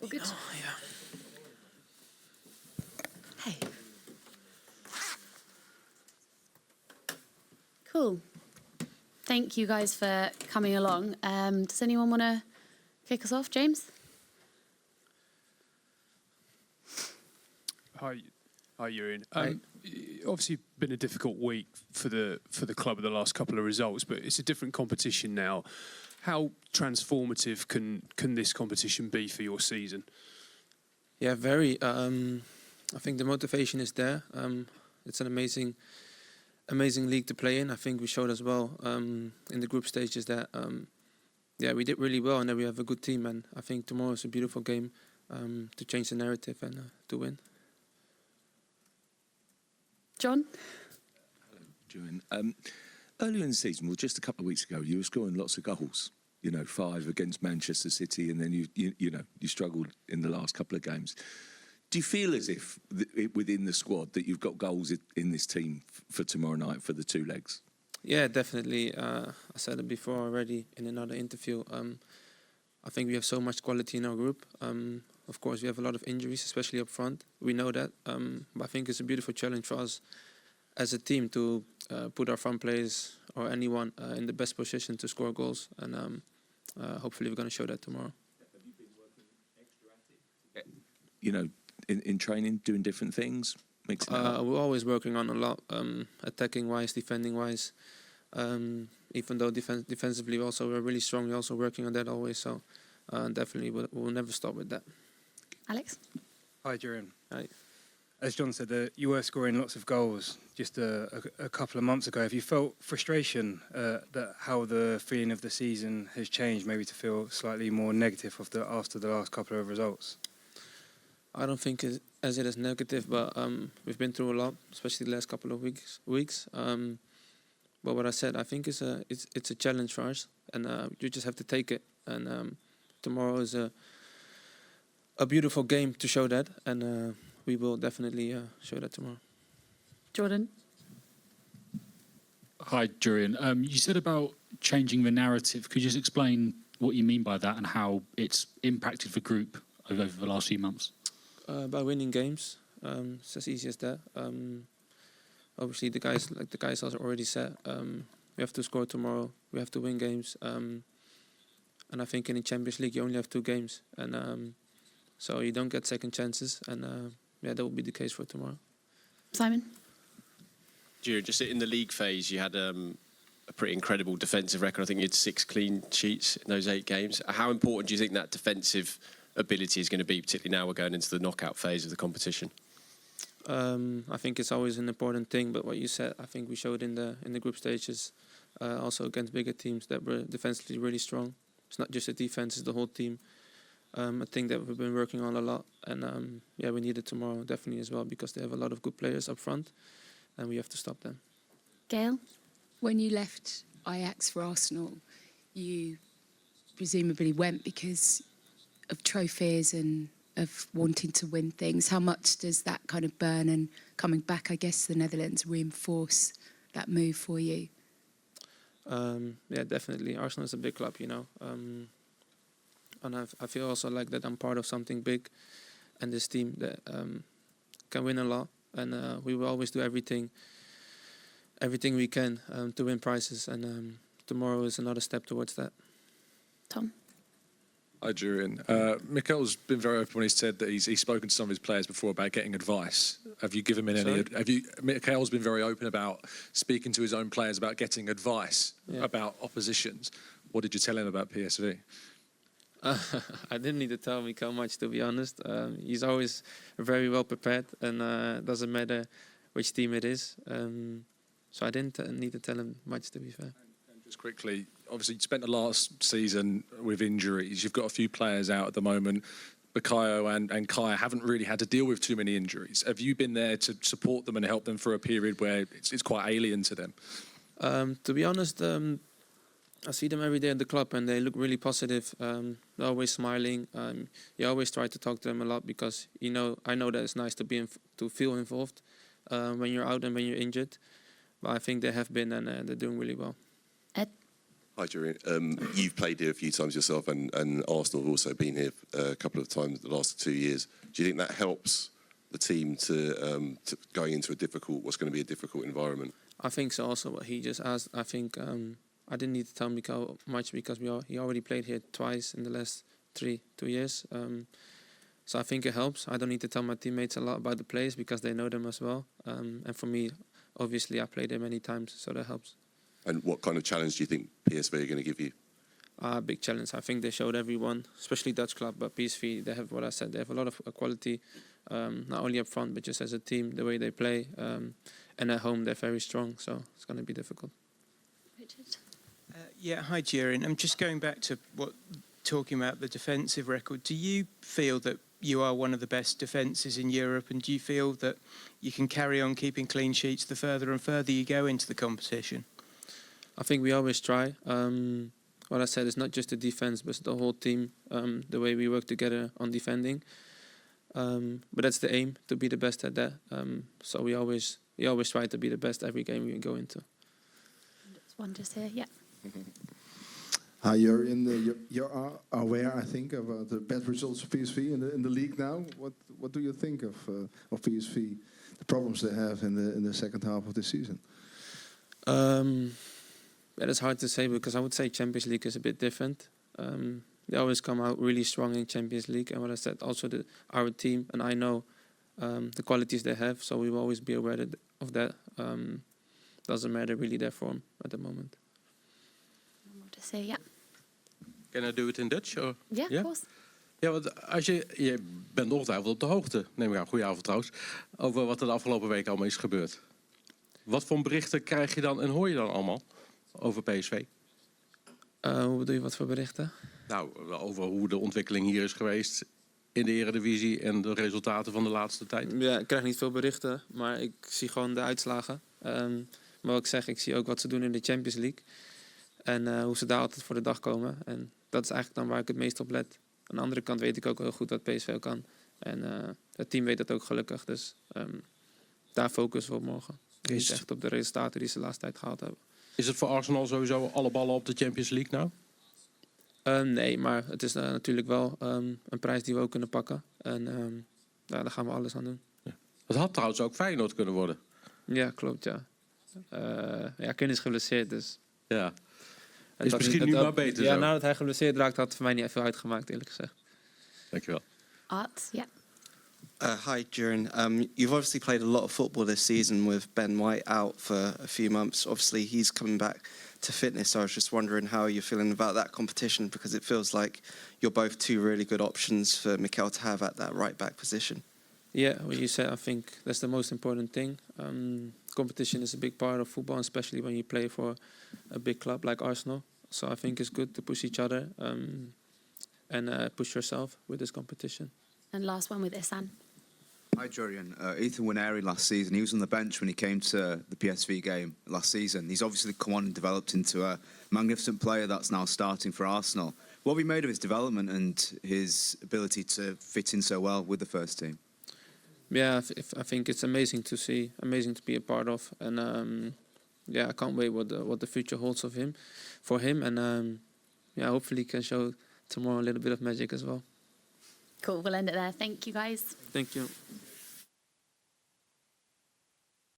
All good? Oh, yeah. Hey. Cool. Thank you guys for coming along. Does anyone want to kick us off? James? Hi, Jurrien. Obviously, been a difficult week for the club with the last couple of results, but it's a different competition now. How transformative can this competition be for your season? Yeah, very. I think the motivation is there. It's an amazing league to play in. I think we showed as well in the group stages that we did really well and that we have a good team. And I think tomorrow is a beautiful game to change the narrative and to win. John? Hello, Jurrien. Earlier in the season, well, just a couple of weeks ago, you were scoring lots of goals. 5 against Manchester City, and then you struggled in the last couple of games. Do you feel as if within the squad that you've got goals in this team for tomorrow night for the 2 legs? Yeah, definitely. I said it before already in another interview. I think we have so much quality in our group. Of course, we have a lot of injuries, especially up front. We know that. But I think it's a beautiful challenge for us as a team to put our front players or anyone in the best position to score goals. And hopefully we're going to show that tomorrow. Have you been working extra at it? In training, doing different things? We're always working on a lot, attacking-wise, defending-wise. Even though defensively also we're really strong, we're also working on that always. So definitely we'll never stop with that. Alex? Hi, Jurrien. Hi. As John said, you were scoring lots of goals just a couple of months ago. Have you felt frustration that how the feeling of the season has changed, maybe to feel slightly more negative after the last couple of results? I don't think it is negative, but we've been through a lot, especially the last couple of weeks. But what I said, I think it's a challenge for us, and you just have to take it. And tomorrow is a beautiful game to show that, and we will definitely show that tomorrow. Jordan? Hi, Jurrien. You said about changing the narrative. Could you just explain what you mean by that and how it's impacted the group over the last few months? By winning games, it's as easy as that. Obviously, the guys also already said, we have to score tomorrow. We have to win games, and I think in the Champions League you only have 2 games, and so you don't get second chances, and that will be the case for tomorrow. Simon? Jurrien, just in the league phase, you had a pretty incredible defensive record. I think you had 6 clean sheets in those 8 games. How important do you think that defensive ability is going to be, particularly now we're going into the knockout phase of the competition? I think it's always an important thing, but what you said, I think we showed in the group stages, also against bigger teams, that we're defensively really strong. It's not just the defense, it's the whole team. I think that we've been working on a lot, and we need it tomorrow definitely as well, because they have a lot of good players up front, and we have to stop them. Gail? When you left Ajax for Arsenal, you presumably went because of trophies and of wanting to win things. How much does that kind of burn and coming back, I guess, to the Netherlands reinforce that move for you? Yeah, definitely. Arsenal is a big club, and I feel also like that I'm part of something big, and this team that can win a lot, and we will always do everything we can to win prizes, and tomorrow is another step towards that. Tom? Hi, Jurrien. Mikel's been very open when he said that he's spoken to some of his players before about getting advice. Have you given him any? Mikel's been very open about speaking to his own players about getting advice about oppositions. What did you tell him about PSV? I didn't need to tell Mikel much, to be honest. He's always very well prepared, and it doesn't matter which team it is. So I didn't need to tell him much, to be fair. And just quickly, obviously you spent the last season with injuries. You've got a few players out at the moment. Bakayo and Kai haven't really had to deal with too many injuries. Have you been there to support them and help them through a period where it's quite alien to them? To be honest, I see them every day at the club, and they look really positive. They're always smiling. You always try to talk to them a lot, because I know that it's nice to feel involved when you're out and when you're injured. But I think they have been, and they're doing really well. Ed? Hi, Jurrien. You've played here a few times yourself, and Arsenal have also been here a couple of times the last 2 years. Do you think that helps the team to going into what's going to be a difficult environment? I think so. Also, what he just asked, I think I didn't need to tell Mikael much because he already played here twice in the last 2 years. So I think it helps. I don't need to tell my teammates a lot about the players because they know them as well. And for me, obviously, I played there many times, so that helps. And what kind of challenge do you think PSV are going to give you? A big challenge. I think they showed everyone, especially Dutch club, but PSV, they have what I said. They have a lot of quality, not only up front, but just as a team, the way they play. And at home, they're very strong, so it's going to be difficult. Richard? Yeah, hi, Jurrien. I'm just going back to talking about the defensive record. Do you feel that you are one of the best defences in Europe, and do you feel that you can carry on keeping clean sheets the further and further you go into the competition? I think we always try. What I said is not just the defense, but the whole team, the way we work together on defending. But that's the aim, to be the best at that. So we always try to be the best every game we go into. There's one just here, yeah. Hi, you're aware, I think, of the bad results of PSV in the league now. What do you think of PSV, the problems they have in the second half of the season? That is hard to say because I would say Champions League is a bit different. They always come out really strong in Champions League, and what I said, also our team, and I know the qualities they have, so we will always be aware of that. Doesn't matter really their form at the moment. More to say, yeah. Can I do it in Dutch? Or? Yeah, of course. Ja, want als je bent ongetwijfeld op de hoogte, neem ik aan, goedenavond trouwens, over wat er de afgelopen week allemaal is gebeurd. Wat voor berichten krijg je dan en hoor je dan allemaal over PSV? Hoe bedoel je, wat voor berichten? Nou, over hoe de ontwikkeling hier is geweest in de Eredivisie en de resultaten van de laatste tijd. Ja, ik krijg niet veel berichten, maar ik zie gewoon de uitslagen. Maar wat ik zeg, ik zie ook wat ze doen in de Champions League. En hoe ze daar altijd voor de dag komen. En dat is eigenlijk dan waar ik het meest op let. Aan de andere kant weet ik ook heel goed wat PSV kan. En het team weet dat ook gelukkig. Dus daar focussen we op morgen. Niet echt op de resultaten die ze de laatste tijd gehaald hebben. Is het voor Arsenal sowieso alle ballen op de Champions League nou? Nee, maar het is natuurlijk wel een prijs die we ook kunnen pakken. En daar gaan we alles aan doen. Ja. Het had trouwens ook Feyenoord kunnen worden. Ja, klopt, ja. Kun is geblesseerd, dus... Ja. Is misschien nu maar beter ja, zo. nadat hij geblesseerd raakt, had het voor mij niet veel uitgemaakt, eerlijk gezegd. Dankjewel. Art, yeah. Hi, Jurrien. You've obviously played a lot of football this season with Ben White out for a few months. Obviously, he's coming back to fitness. So I was just wondering how you're feeling about that competition, because it feels like you're both two really good options for Mikel to have at that right-back position. Yeah, what you said, I think that's the most important thing. Competition is a big part of football, especially when you play for a big club like Arsenal. So I think it's good to push each other and push yourself with this competition. And last one with Ihsan. Hi, Jurrien. Ethan Winery last season, he was on the bench when he came to the PSV game last season. He's obviously come on and developed into a magnificent player that's now starting for Arsenal. What have you made of his development and his ability to fit in so well with the first team? Yeah, I think it's amazing to see, amazing to be a part of. And I can't wait what the future holds for him. And hopefully he can show tomorrow a little bit of magic as well. Cool, we'll end it there. Thank you, guys. Thank you.